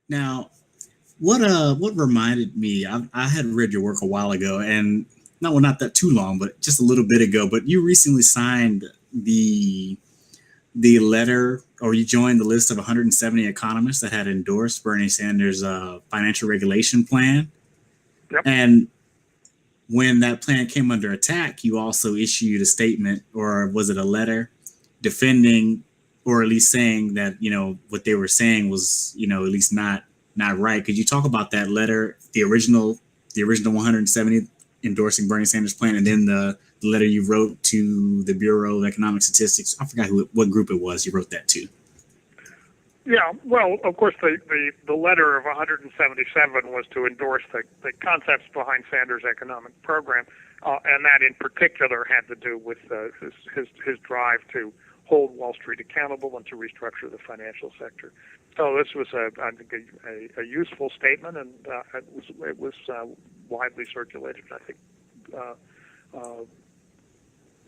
Now, what reminded me, I had read your work a while ago, and not that too long, but just a little bit ago. But you recently signed the the letter, or you joined the list of 170 economists that had endorsed Bernie Sanders' financial regulation plan. Yep. And when that plan came under attack, you also issued a statement, or was it a letter, defending, or at least saying that what they were saying was at least not right. Could you talk about that letter, the original 170 endorsing Bernie Sanders' plan, and then the letter you wrote to the Bureau of Economic Statistics? I forgot what group it was you wrote that to. Yeah, well, of course, the letter of 177 was to endorse the concepts behind Sanders' economic program, and that in particular had to do with his drive to hold Wall Street accountable and to restructure the financial sector. So this was, I think, a useful statement, and it was widely circulated. I think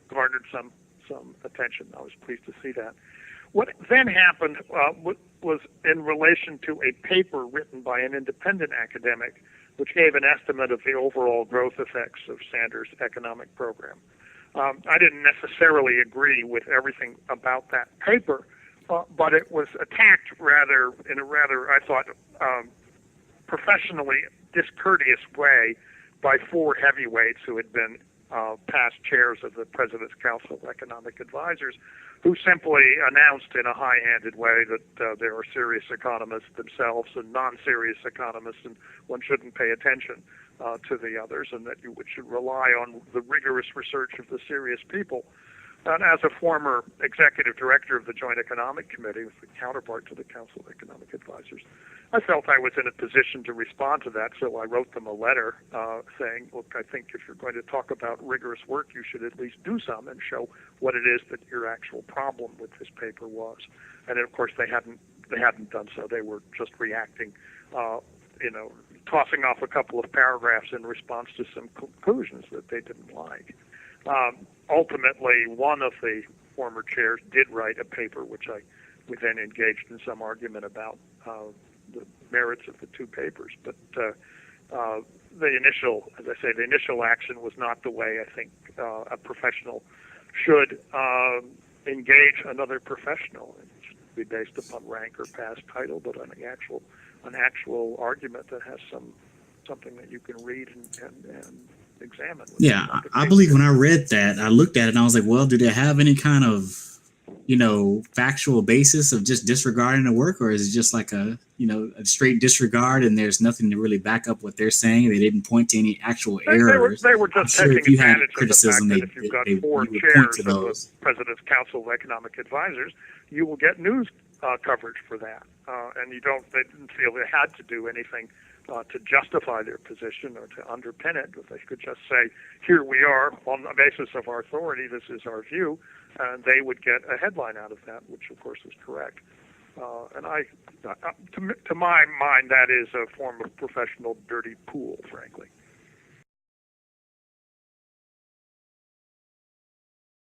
garnered some attention. I was pleased to see that. What then happened was in relation to a paper written by an independent academic, which gave an estimate of the overall growth effects of Sanders' economic program. I didn't necessarily agree with everything about that paper, but it was attacked in a rather, I thought, professionally discourteous way by four heavyweights who had been past chairs of the President's Council of Economic Advisors, who simply announced in a high-handed way that there are serious economists themselves and non-serious economists, and one shouldn't pay attention to the others, and that you should rely on the rigorous research of the serious people. And as a former executive director of the Joint Economic Committee, the counterpart to the Council of Economic Advisors, I felt I was in a position to respond to that, so I wrote them a letter saying, look, I think if you're going to talk about rigorous work, you should at least do some and show what it is that your actual problem with this paper was. And of course, they hadn't done so. They were just reacting, tossing off a couple of paragraphs in response to some conclusions that they didn't like. Ultimately, one of the former chairs did write a paper, which we then engaged in some argument about the merits of the two papers. But the initial action was not the way I think a professional should engage another professional. It should be based upon rank or past title, but on an actual argument that has something that you can read and examine. Yeah, I believe when I read that, I looked at it and I was like, well, do they have any kind of factual basis of just disregarding the work, or is it just like a straight disregard and there's nothing to really back up what they're saying? They didn't point to any actual errors. They were just taking advantage of the fact that if you've got four chairs of the President's Council of Economic Advisors, you will get news coverage for that, and they didn't feel they had to do anything to justify their position or to underpin it. But they could just say, here we are, on the basis of our authority, this is our view, and they would get a headline out of that, which of course was correct. And to my mind, that is a form of professional dirty pool, frankly.